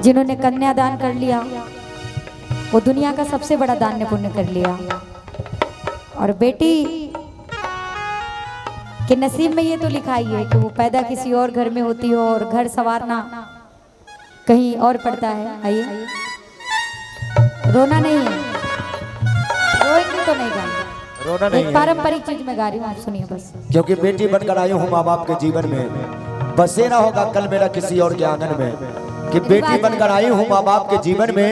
जिन्होंने कन्यादान कर लिया वो दुनिया का सबसे बड़ा दान पुण्य कर लिया। और बेटी के नसीब में ये तो लिखा ही है कि वो पैदा किसी और घर में होती हो और घर संवारना कहीं और पड़ता है। आइए, रोना नहीं है, रोएंगे तो नहीं गाएंगे, रोना नहीं, एक पारंपरिक चीज में गा रही हूँ, आप सुनिए बस। क्योंकि बेटी बनकर आई हूँ माँ बाप के जीवन में, बसेरा होगा कल मेरा किसी और के आंगन में। कि बेटी बनकर आई हूँ माँ बाप के जीवन में,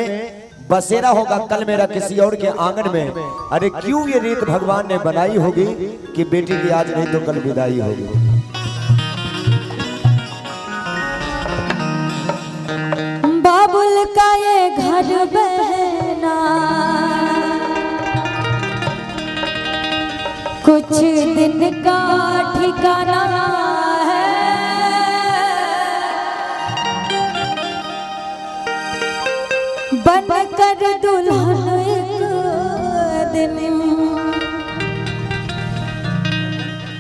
बसेरा होगा कल मेरा किसी और के आंगन में। अरे क्यों ये रीत भगवान ने बनाई होगी कि बेटी की आज नहीं तो कल विदाई होगी। बाबुल का ये घर बहना कुछ दिन का ठिकाना है, बन कर दुल्हन एक दिन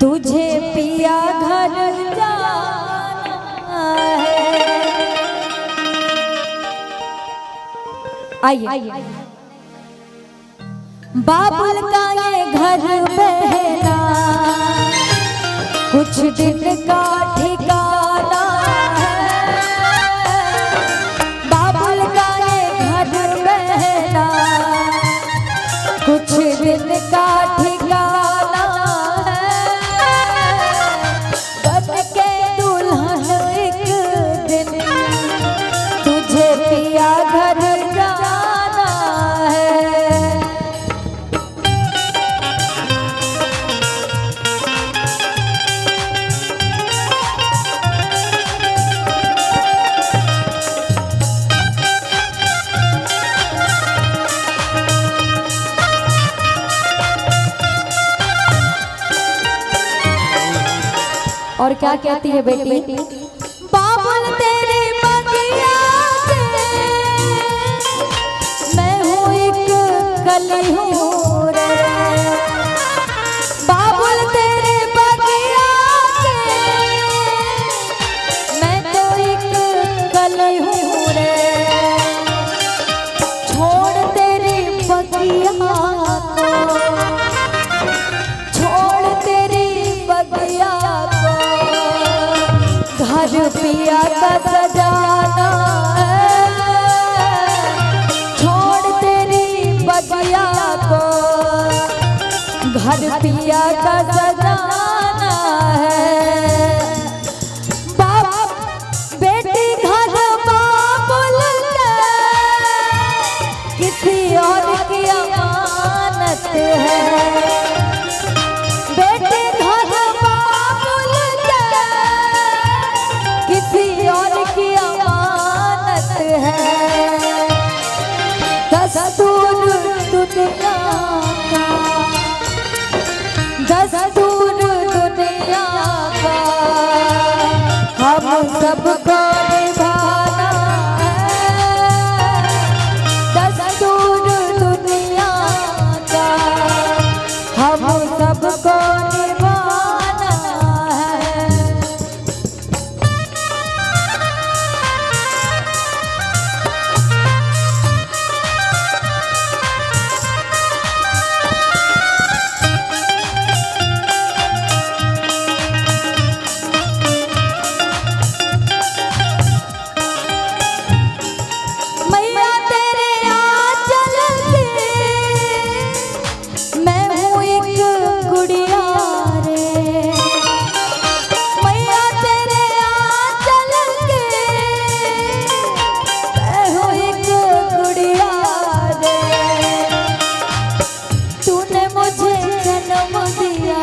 तुझे पिया घर जाना है। आइए, बाबुल का ये घर बहना कुछ दिन का ठिकाना है, बाबुल का ये घर बहना कुछ दिन का ठिकाना है, बन के दुल्हन एक दिन तुझे पिया घर जाना है। और क्या कहती है बेटी? बाबुल तेरे बगिया से मैं हूँ एक कली हूँ रे, बाबुल तेरे बगिया से मैं तो एक कली हूँ रे, छोड़ तेरी बगिया को, छोड़ तेरी बगिया को, घर पिया का सजाना है, छोड़ तेरी बगिया को, घर पिया का सजाना है। बाप बेटी घर बाबुल के किसी और की अमानत है, बेटी घर बाबुल के किसी और की अमानत है। दस्तूर दुनिया का, दस्तूर दुनिया का हम सबको निभाना है, दस्तूर दुनिया का हम सबको निभाना है। मैया तेरे आंचल से मैं हूँ एक गुड़िया रे, मैया तेरे आंचल के मैं हूँ एक गुड़िया रे, तूने मुझे जन्म दिया,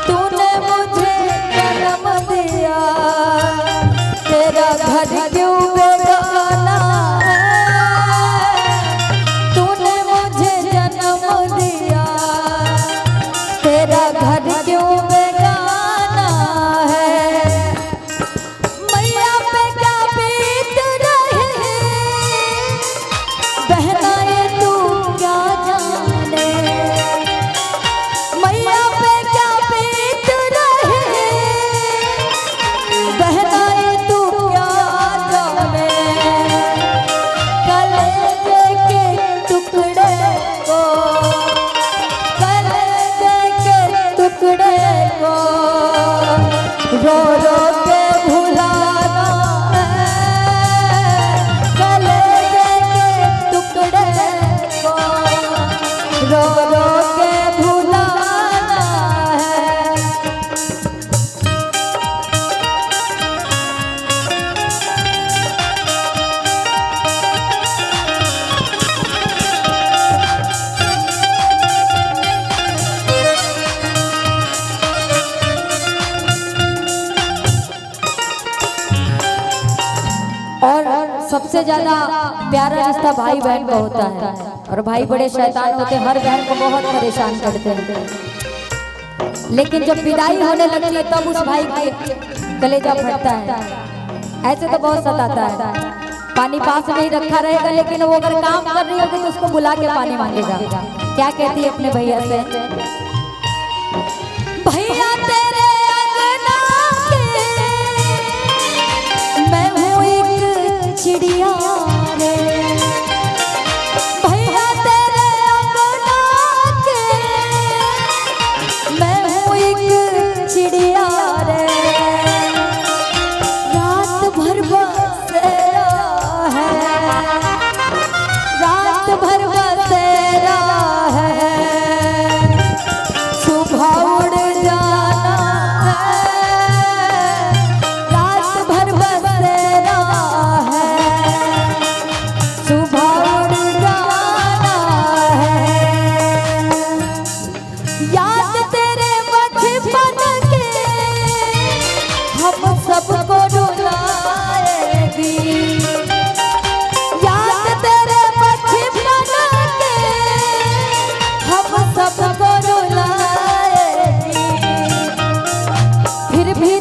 तूने मुझे जन्म दिया, तेरा घर क्यों बेगाना है, तूने मुझे जन्म दिया, तेरा घर क्यों बेगाना है। मैया पे क्या बीत रही बहना ये तू क्या जाने, मैया पे क्या बीत रही बहना ये तू क्या जाने। सबसे ज्यादा प्यारा रिश्ता भाई बहन का होता है, और भाई बड़े शैतान होते हैं, हर बहन को बहुत परेशान करते हैं। लेकिन जब विदाई होने लगती है तब उस भाई के कलेजा फटता है। ऐसे तो बहुत सताता है, पानी पास नहीं रखा रहेगा, लेकिन वो अगर काम कर रही होगी तो उसको बुला के पानी मांगेगा। क्या कहती है अपने भैया से, भैया तेरे अंगना के मैं हूँ एक चिड़िया रे, भैया तेरे अंगना के मैं हूँ एक चिड़िया रे, रात भर बसेरा है, रात भर बसेरा है, सुबह उड़ जाना है, रात भर बसेरा है, सुबह उड़ जाना है, याद तेरे बचपन के हम सबको रुलाएगी, याद तेरे बचपन के हम सबको रुलाएगी, फिर भी